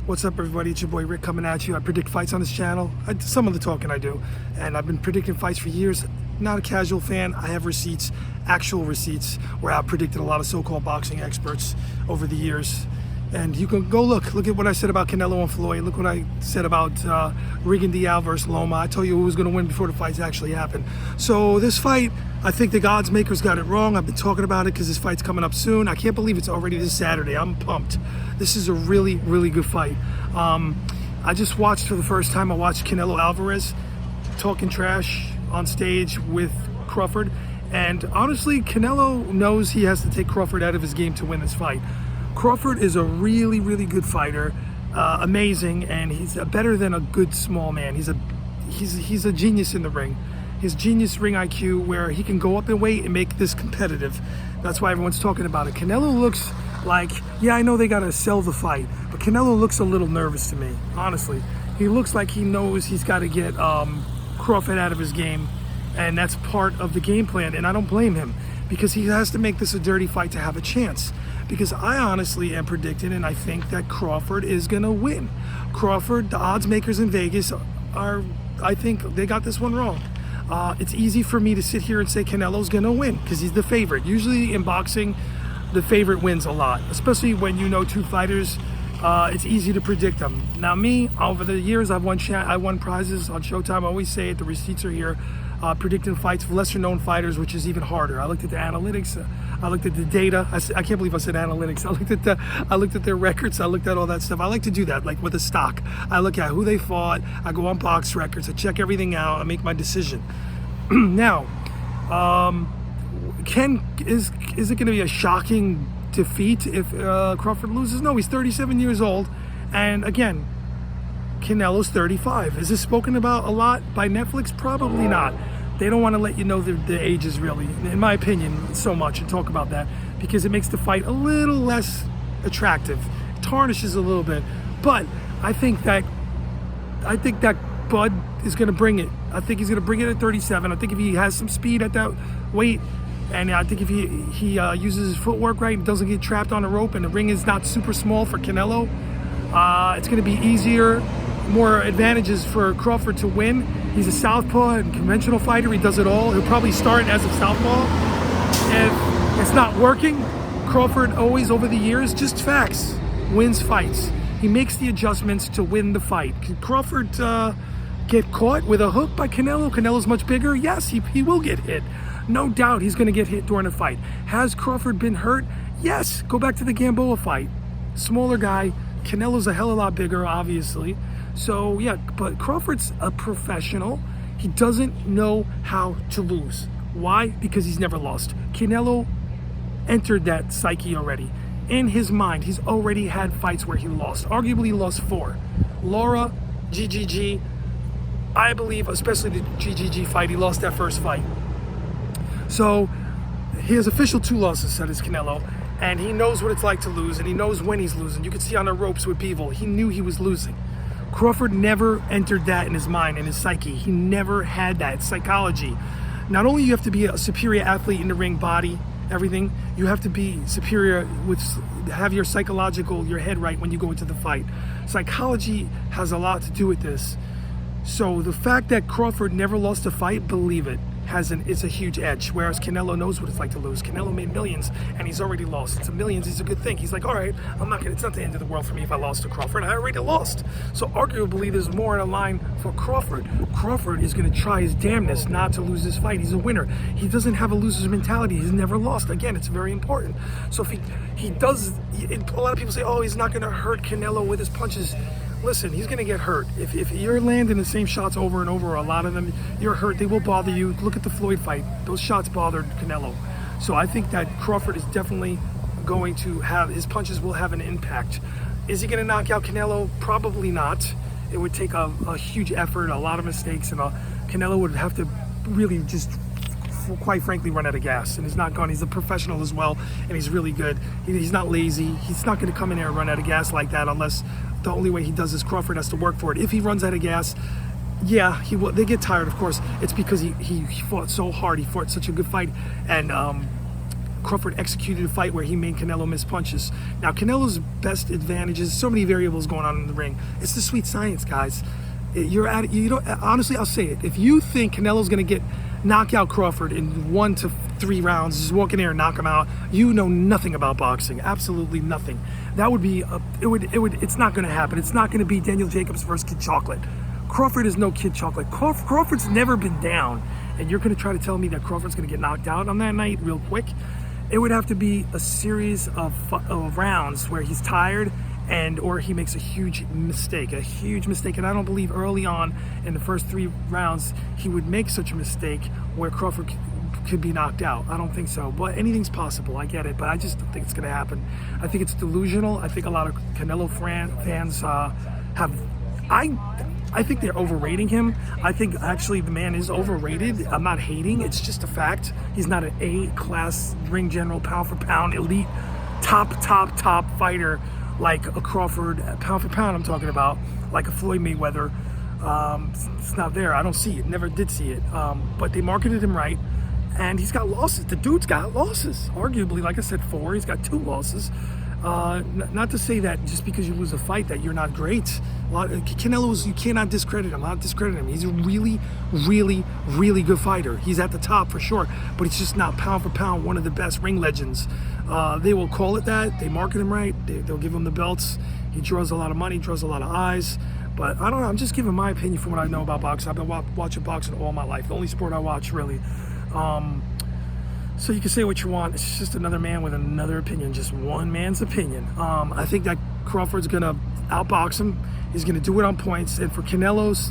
What's up, everybody? It's your boy Rick coming at you. I predict fights on this channel. Some of the talking I do, and I've been predicting fights for years. Not a casual fan. I have receipts, actual receipts, where I've predicted a lot of so-called boxing experts over the years. And you can go look at what I said about Canelo and Floyd. Look what I said about Rigan Dial versus Loma. I told you who was going to win before the fights actually happened. So this fight, I think the odds makers got it wrong. I've been talking about it because this fight's coming up soon. I can't believe it's already this Saturday. I'm pumped. This is a really, really good fight. I just watched for the first time. I watched Canelo Álvarez talking trash on stage with Crawford. And honestly, Canelo knows he has to take Crawford out of his game to win this fight. Crawford is a really, really good fighter, amazing, and he's better than a good small man. He's a genius in the ring. His genius ring IQ, where he can go up in weight and make this competitive. That's why everyone's talking about it. Canelo looks like, yeah, I know they gotta sell the fight, but Canelo looks a little nervous to me, honestly. He looks like he knows he's got to get Crawford out of his game, and that's part of the game plan, and I don't blame him, because he has to make this a dirty fight to have a chance. Because I honestly am predicting, and I think that Crawford is gonna win. Crawford, the odds makers in Vegas I think they got this one wrong. It's easy for me to sit here and say Canelo's gonna win because he's the favorite. Usually in boxing, the favorite wins a lot, especially when you know two fighters. It's easy to predict them. Now me, over the years, I won prizes on Showtime. I always say it, the receipts are here. Predicting fights of lesser known fighters, which is even harder. I looked at the analytics, I looked at the data. I can't believe I said analytics. I looked at their records, I looked at all that stuff. I like to do that, like with a stock. I look at who they fought, I go on box records, I check everything out, I make my decision. Now, is it gonna be a shocking defeat if Crawford loses? No, he's 37 years old, and again, Canelo's 35. Is this spoken about a lot by Netflix? Probably not. They don't want to let you know the ages, really, in my opinion, so much, and talk about that, because it makes the fight a little less attractive. It tarnishes a little bit. But I think that Bud is going to bring it. I think he's going to bring it at 37. I think if he has some speed at that weight, and I think if he uses his footwork right and doesn't get trapped on a rope, and the ring is not super small for Canelo, it's going to be easier, more advantages for Crawford to win. He's a southpaw and conventional fighter. He does it all. He'll probably start as a southpaw. If it's not working, Crawford always, over the years, just facts, wins fights. He makes the adjustments to win the fight. Can Crawford get caught with a hook by Canelo? Canelo's much bigger. Yes, he will get hit. No doubt he's going to get hit during a fight. Has Crawford been hurt? Yes. Go back to the Gamboa fight. Smaller guy. Canelo's a hell of a lot bigger, obviously. So, yeah, but Crawford's a professional. He doesn't know how to lose. Why? Because he's never lost. Canelo entered that psyche already. In his mind, he's already had fights where he lost. Arguably, he lost 4. Lara, GGG. I believe, especially the GGG fight, he lost that first fight. So, he has official 2 losses, said his Canelo. And he knows what it's like to lose, and he knows when he's losing. You can see on the ropes with Bivol, he knew he was losing. Crawford never entered that in his mind, in his psyche. He never had that psychology. Not only you have to be a superior athlete in the ring, body, everything, you have to be superior have your head right when you go into the fight. Psychology has a lot to do with this. So the fact that Crawford never lost a fight, believe it, it's a huge edge, whereas Canelo knows what it's like to lose. Canelo made millions, and he's already lost. It's millions is a good thing. He's like, all right, it's not the end of the world for me if I lost to Crawford. I already lost. So arguably, there's more in a line for Crawford. Crawford is going to try his damnness not to lose this fight. He's a winner. He doesn't have a loser's mentality. He's never lost. Again, it's very important. So if he does, a lot of people say, oh, he's not going to hurt Canelo with his punches. Listen, he's going to get hurt. If you're landing the same shots over and over, a lot of them, you're hurt. They will bother you. Look at the Floyd fight. Those shots bothered Canelo. So I think that Crawford is definitely going to his punches will have an impact. Is he going to knock out Canelo? Probably not. It would take a huge effort, a lot of mistakes, and Canelo would have to really just, quite frankly, run out of gas. And he's not gone. He's a professional as well, and he's really good. He's not lazy. He's not going to come in there and run out of gas like that unless the only way he does is Crawford has to work for it. If he runs out of gas, yeah, he will. They get tired, of course. It's because he fought so hard. He fought such a good fight, and Crawford executed a fight where he made Canelo miss punches. Now, Canelo's best advantages, so many variables going on in the ring. It's the sweet science, guys. Honestly, I'll say it. If you think Canelo's going to knock out Crawford in 1 to 3 rounds, just walk in there and knock him out, you know nothing about boxing. Absolutely nothing. That would be, it's not going to happen. It's not going to be Daniel Jacobs versus Kid Chocolate. Crawford is no Kid Chocolate. Crawford's never been down. And you're going to try to tell me that Crawford's going to get knocked out on that night real quick? It would have to be a series of rounds where he's tired or he makes a huge mistake. And I don't believe early on in the first 3 rounds he would make such a mistake where Crawford could be knocked out. I don't think so. But anything's possible. I get it. But I just don't think it's going to happen. I think it's delusional. I think a lot of Canelo fans I think they're overrating him. I think actually the man is overrated. I'm not hating. It's just a fact. He's not an A-class ring general, pound for pound, elite, top fighter like a Crawford, pound for pound I'm talking about, like a Floyd Mayweather. It's not there. I don't see it. Never did see it. But they marketed him right. And he's got losses. The dude's got losses. Arguably, like I said, 4. He's got 2 losses. Not to say that just because you lose a fight that you're not great. Canelo's, you cannot discredit him. I'm not discrediting him. He's a really, really, really good fighter. He's at the top for sure, but he's just not pound for pound one of the best ring legends. They will call it that. They market him right. They'll give him the belts. He draws a lot of money, draws a lot of eyes. But I don't know. I'm just giving my opinion from what I know about boxing. I've been watching boxing all my life. The only sport I watch, really. So you can say what you want. It's just another man with another opinion, just one man's opinion. I think that Crawford's going to outbox him. He's going to do it on points. And for Canelo's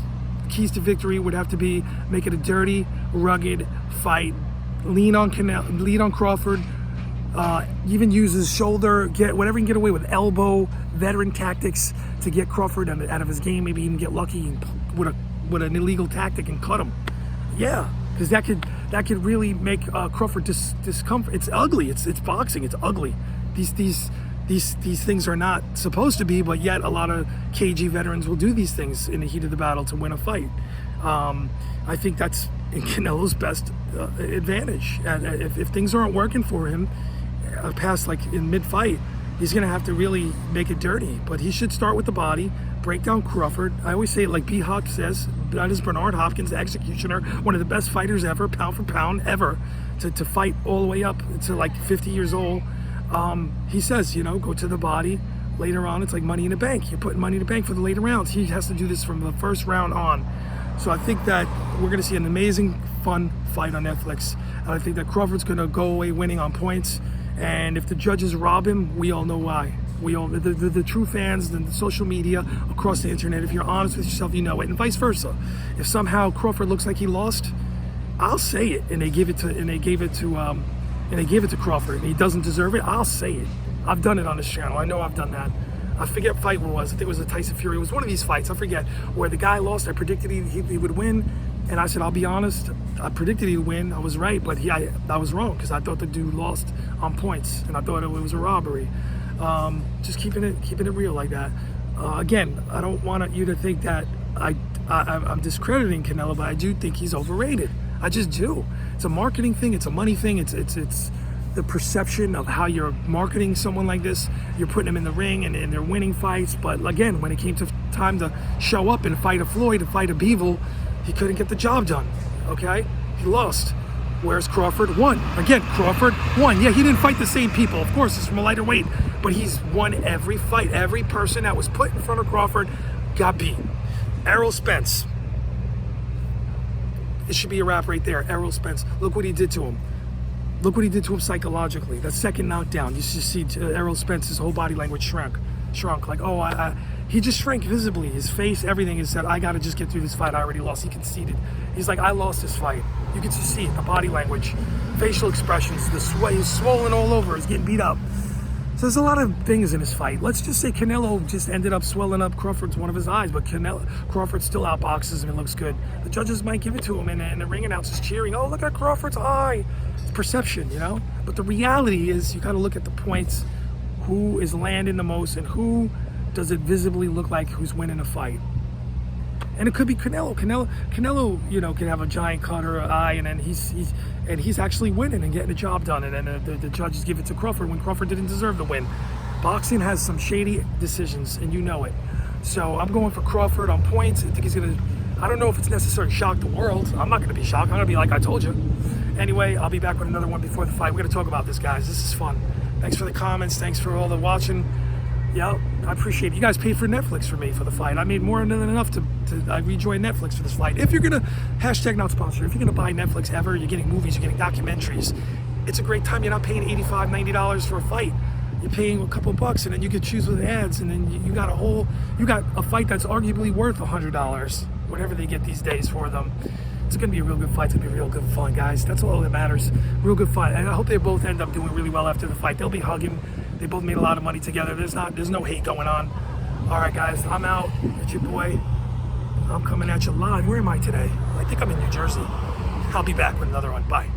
keys to victory would have to be make it a dirty, rugged fight. Lean on Crawford. Even use his shoulder, get whatever he can get away with, elbow, veteran tactics to get Crawford out of his game. Maybe even get lucky with an illegal tactic and cut him. Yeah, because that could really make Crawford discomfort. It's ugly. It's boxing. It's ugly. These things are not supposed to be, but yet a lot of KG veterans will do these things in the heat of the battle to win a fight. I think that's in Canelo's best advantage. And if things aren't working for him, past like in mid-fight, he's going to have to really make it dirty. But he should start with the body, break down Crawford. I always say it like B. Hop says, that is Bernard Hopkins, the executioner, one of the best fighters ever, pound for pound ever, to fight all the way up to like 50 years old. He says, go to the body. Later on, it's like money in the bank. You're putting money in the bank for the later rounds. He has to do this from the first round on. So I think that we're going to see an amazing, fun fight on Netflix. And I think that Crawford's going to go away winning on points. And if the judges rob him, we all know why. We all, the true fans, the social media, across the internet, if you're honest with yourself, you know it. And vice versa. If somehow Crawford looks like he lost, I'll say it. And they gave it to Crawford, and he doesn't deserve it, I'll say it. I've done it on this channel. I know I've done that. I forget what fight it was. I think it was a Tyson Fury. It was one of these fights, I forget, where the guy lost. I predicted he would win, and I said, I'll be honest, I predicted he'd win. I was right, but I was wrong, because I thought the dude lost on points, and I thought it was a robbery. Just keeping it real like that. Again, I don't want you to think that I'm discrediting Canelo, but I do think he's overrated. I just do. It's a marketing thing. It's a money thing. It's the perception of how you're marketing someone like this. You're putting them in the ring and they're winning fights. But again, when it came to time to show up and fight a Floyd and fight a Bivol, he couldn't get the job done. Okay, he lost. Whereas Crawford won. Again, Crawford won. Yeah, he didn't fight the same people. Of course, it's from a lighter weight, but he's won every fight. Every person that was put in front of Crawford got beat. Errol Spence. It should be a wrap right there. Errol Spence. Look what he did to him. Look what he did to him psychologically. That second knockdown, you just see Errol Spence's whole body language shrunk. Like, he just shrank visibly. His face, everything. He said, I got to just get through this fight. I already lost. He conceded. He's like, I lost this fight. You can just see it, the body language, facial expressions, the sweat. He's swollen all over. He's getting beat up. So there's a lot of things in this fight. Let's just say Canelo just ended up swelling up Crawford's one of his eyes, but Crawford still outboxes him and looks good. The judges might give it to him, and the ring announcers cheering, oh, look at Crawford's eye. It's perception, But the reality is you got to look at the points, who is landing the most, and who does it visibly look like who's winning a fight. And it could be Canelo. Canelo, you know, can have a giant cut or an eye, and then he's actually winning and getting the job done. And then the judges give it to Crawford when Crawford didn't deserve the win. Boxing has some shady decisions, and you know it. So I'm going for Crawford on points. I think he's gonna. I don't know if it's necessary to shock the world. I'm not gonna be shocked. I'm gonna be like I told you. Anyway, I'll be back with another one before the fight. We're gonna talk about this, guys. This is fun. Thanks for the comments. Thanks for all the watching. Yeah, I appreciate it. You guys paid for Netflix for me for the fight. I made more than enough to rejoin Netflix for this fight. If you're gonna hashtag not sponsor, if you're gonna buy Netflix ever, you're getting movies, you're getting documentaries. It's a great time. You're not paying $85, $90 for a fight. You're paying a couple bucks, and then you can choose with ads, and then you got a fight that's arguably worth $100, whatever they get these days for them. It's gonna be a real good fight. It's gonna be real good fun, guys. That's all that matters. Real good fight. And I hope they both end up doing really well after the fight. They'll be hugging. They both made a lot of money together. There's no hate going on. All right, guys, I'm out. It's your boy. I'm coming at you live. Where am I today? I think I'm in New Jersey. I'll be back with another one. Bye.